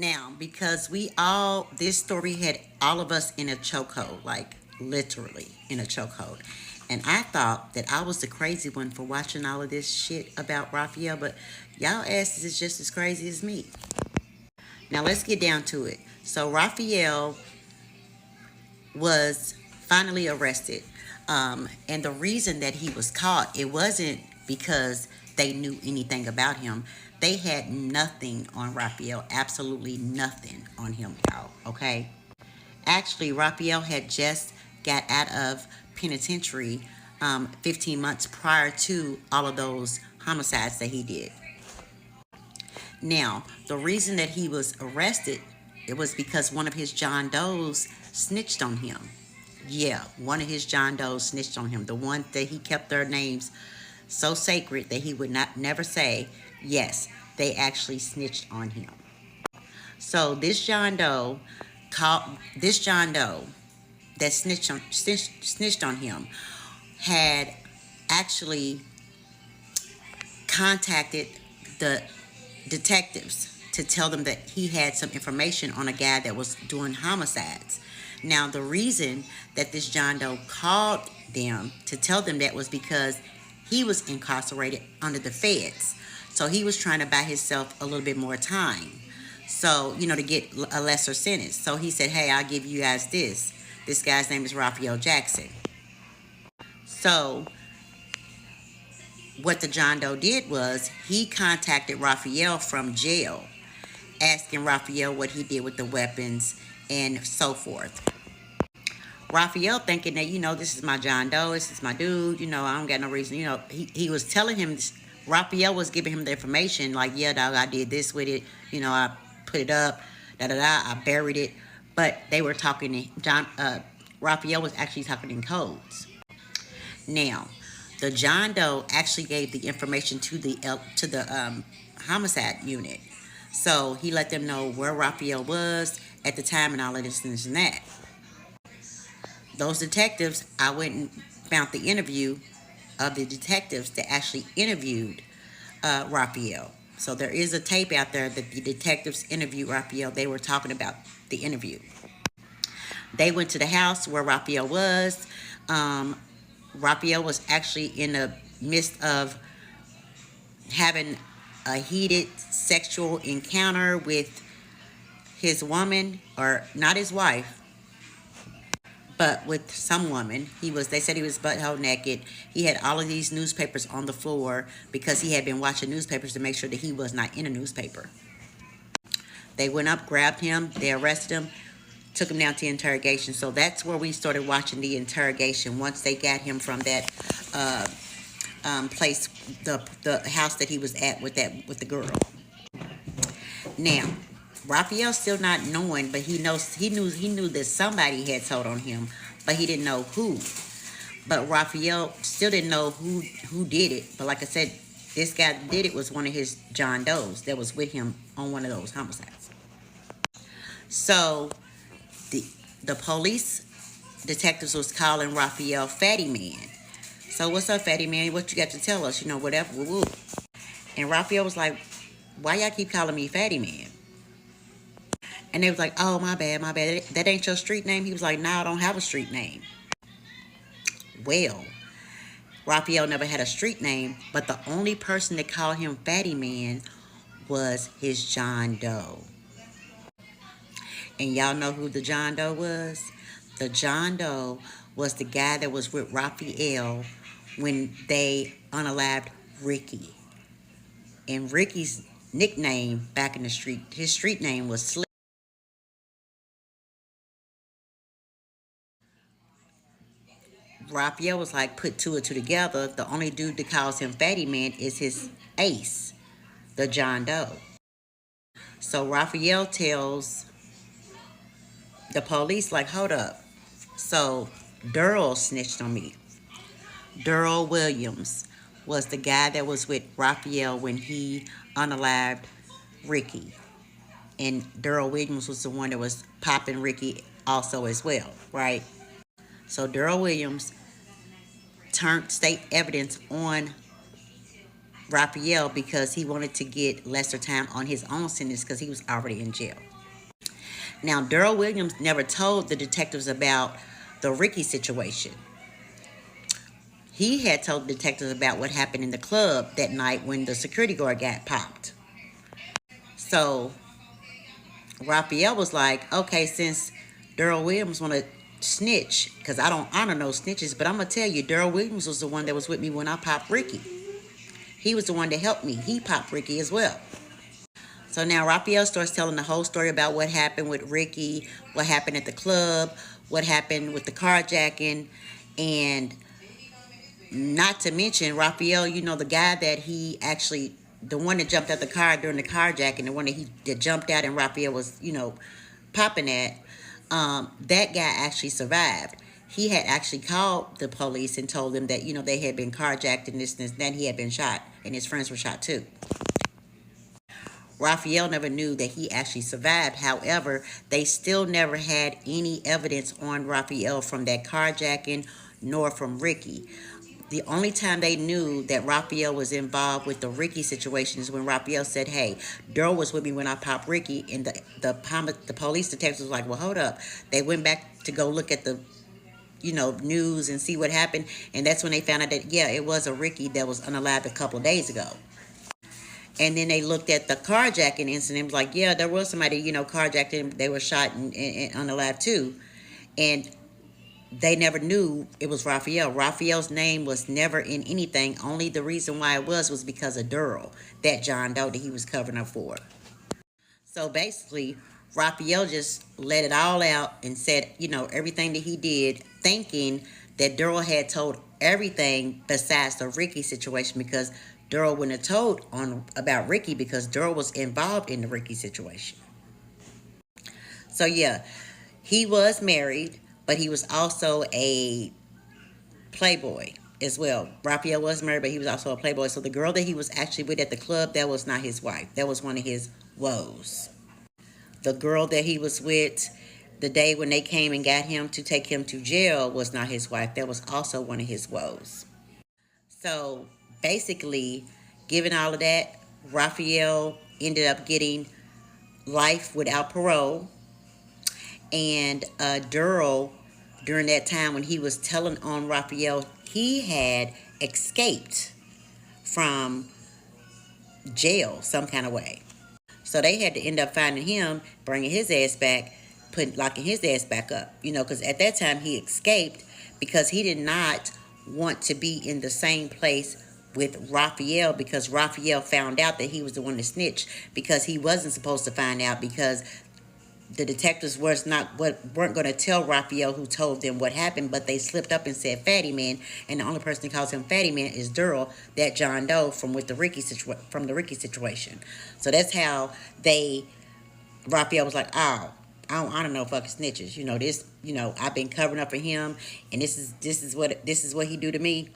Now, because this story had all of us in a chokehold, like literally in a chokehold. And I thought that I was the crazy one for watching all of this shit about Raphael, but y'all asses is just as crazy as me. Now, let's get down to it. So, Raphael was finally arrested. And the reason that he was caught, it wasn't because they knew anything about him. They had nothing on Raphael, absolutely nothing on him, y'all, okay? Actually, Raphael had just got out of penitentiary 15 months prior to all of those homicides that he did. Now, the reason that he was arrested, it was because one of his John Does snitched on him. Yeah, one of his John Does snitched on him. The one that he kept their names so sacred that he would not never say, yes, they actually snitched on him. So this John Doe that snitched on him had actually contacted the detectives to tell them that he had some information on a guy that was doing homicides. Now, the reason that this John Doe called them to tell them that was because he was incarcerated under the feds. So he was trying to buy himself a little bit more time. So, to get a lesser sentence. So he said, hey, I'll give you guys this. This guy's name is Raphael Jackson. So what the John Doe did was he contacted Raphael from jail, asking Raphael what he did with the weapons and so forth. Raphael thinking that, this is my John Doe, this is my dude, I don't got no reason, he was telling him, Raphael was giving him the information, like, yeah, dog, I did this with it, I put it up, I buried it, but they were talking, Raphael was actually talking in codes. Now, the John Doe actually gave the information to the homicide unit. So he let them know where Raphael was at the time and all of this and this and that. Those detectives, I went and found the interview of the detectives that actually interviewed Raphael. So there is a tape out there that the detectives interviewed Raphael. They were talking about the interview. They went to the house where Raphael was. Raphael was actually in the midst of having a heated sexual encounter with his woman, or not his wife, but with some woman. They said he was butthole naked. He had all of these newspapers on the floor because he had been watching newspapers to make sure that he was not in a newspaper. They went up, grabbed him, they arrested him, took him down to interrogation. So that's where we started watching the interrogation. Once they got him from that place, the house that he was at with the girl. Now, Raphael still not knowing, but he knew that somebody had told on him, but he didn't know who. But Raphael still didn't know who did it. But like I said, this guy that did it was one of his John Does that was with him on one of those homicides. So the police detectives was calling Raphael Fatty Man. So what's up, Fatty Man? What you got to tell us? Whatever. Woo woo. And Raphael was like, why y'all keep calling me Fatty Man? And they was like, oh, my bad. That ain't your street name? He was like, nah, I don't have a street name. Well, Raphael never had a street name, but the only person that called him Fatty Man was his John Doe. And y'all know who the John Doe was? The John Doe was the guy that was with Raphael when they unalived Ricky. And Ricky's nickname back in the street, his street name was Slick. Raphael was like, put two and two together. The only dude that calls him Fatty Man is his ace, the John Doe. So Raphael tells the police, like, hold up. So Durrell snitched on me. Durrell Williams was the guy that was with Raphael when he unalived Ricky. And Durrell Williams was the one that was popping Ricky also as well, right? So Durrell Williams turned state evidence on Raphael because he wanted to get lesser time on his own sentence because he was already in jail. Now, Daryl Williams never told the detectives about the Ricky situation. He had told the detectives about what happened in the club that night when the security guard got popped. So Raphael was like, okay, since Daryl Williams want to snitch, because I don't honor no snitches, but I'm going to tell you, Daryl Williams was the one that was with me when I popped Ricky. He was the one that helped me. He popped Ricky as well. So now Raphael starts telling the whole story about what happened with Ricky, what happened at the club, what happened with the carjacking, and not to mention Raphael, the guy that he actually, the one that jumped out the car during the carjacking, the one that jumped out and Raphael was, popping at, that guy actually survived. He had actually called the police and told them that, they had been carjacked and this and this, and then he had been shot, and his friends were shot too. Raphael never knew that he actually survived. However, they still never had any evidence on Raphael from that carjacking nor from Ricky. The only time they knew that Raphael was involved with the Ricky situation is when Raphael said, hey, Daryl was with me when I popped Ricky. And the police detectives was like, well, hold up. They went back to go look at the news and see what happened. And that's when they found out that, yeah, it was a Ricky that was unalived a couple of days ago. And then they looked at the carjacking incident. It was like, yeah, there was somebody, carjacked and they were shot and unalived too. And they never knew it was Raphael. Raphael's name was never in anything. Only the reason why it was because of Daryl, that John Doe that he was covering up for. So basically, Raphael just let it all out and said, everything that he did, thinking that Daryl had told everything besides the Ricky situation because Daryl wouldn't have told about Ricky because Daryl was involved in the Ricky situation. So yeah, he was married, but he was also a playboy as well. Raphael was married, but he was also a playboy. So the girl that he was actually with at the club, that was not his wife. That was one of his woes. The girl that he was with the day when they came and got him to take him to jail was not his wife. That was also one of his woes. So basically, given all of that, Raphael ended up getting life without parole. And Daryl, during that time when he was telling on Raphael, he had escaped from jail some kind of way. So they had to end up finding him, bringing his ass back, locking his ass back up. Because at that time he escaped because he did not want to be in the same place with Raphael because Raphael found out that he was the one to snitch because he wasn't supposed to find out because the detectives weren't going to tell Raphael who told them what happened, but they slipped up and said Fatty Man, and the only person who calls him Fatty Man is Daryl, that John Doe from the Ricky situation. So that's how Raphael was like, oh, I don't honor no fucking snitches. I've been covering up for him, and this is what he do to me.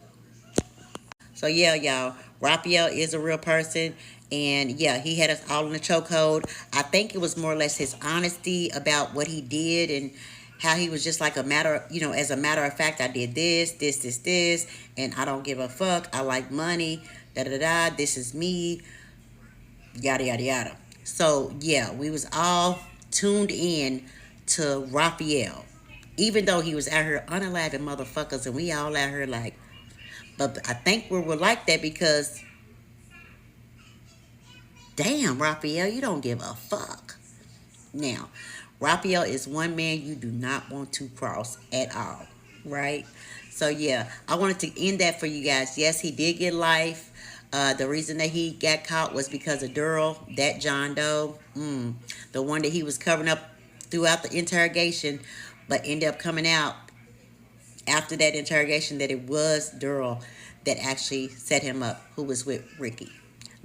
So yeah, y'all, Raphael is a real person. And yeah, he had us all in the chokehold. I think it was more or less his honesty about what he did and how he was just like as a matter of fact, I did this, and I don't give a fuck. I like money, this is me, yada, yada, yada. So yeah, we was all tuned in to Raphael. Even though he was out here unaliving motherfuckers and we all out here like, but I think we were like that because damn, Raphael, you don't give a fuck. Now, Raphael is one man you do not want to cross at all, right? So, yeah, I wanted to end that for you guys. Yes, he did get life. The reason that he got caught was because of Daryl, that John Doe, the one that he was covering up throughout the interrogation, but ended up coming out after that interrogation that it was Daryl that actually set him up, who was with Ricky.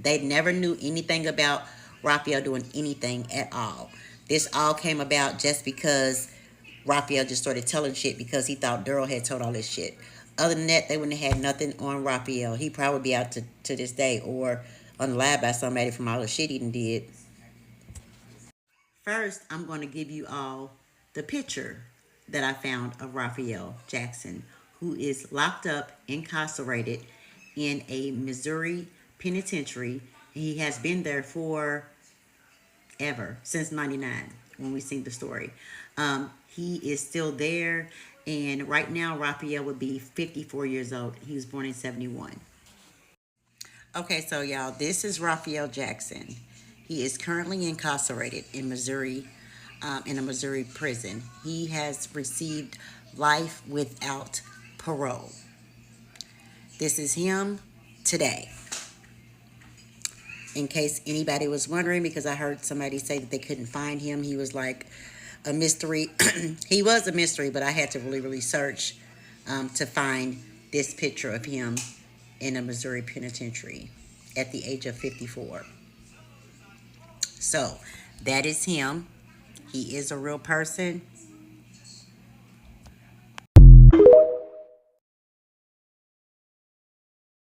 They never knew anything about Raphael doing anything at all. This all came about just because Raphael just started telling shit because he thought Daryl had told all this shit. Other than that, they wouldn't have had nothing on Raphael. He'd probably be out to this day or on the lab by somebody from all the shit he did. First, I'm going to give you all the picture that I found of Raphael Jackson, who is locked up, incarcerated in a Missouri Penitentiary. He has been there for ever, since 99, when we seen the story. He is still there, and right now Raphael would be 54 years old. He was born in 71. Okay, so y'all, this is Raphael Jackson. He is currently incarcerated in Missouri, in a Missouri prison. He has received life without parole. This is him today. In case anybody was wondering, because I heard somebody say that they couldn't find him, he was like a mystery. He was a mystery, but I had to really, really search to find this picture of him in a Missouri penitentiary at the age of 54. So that is him. He is a real person.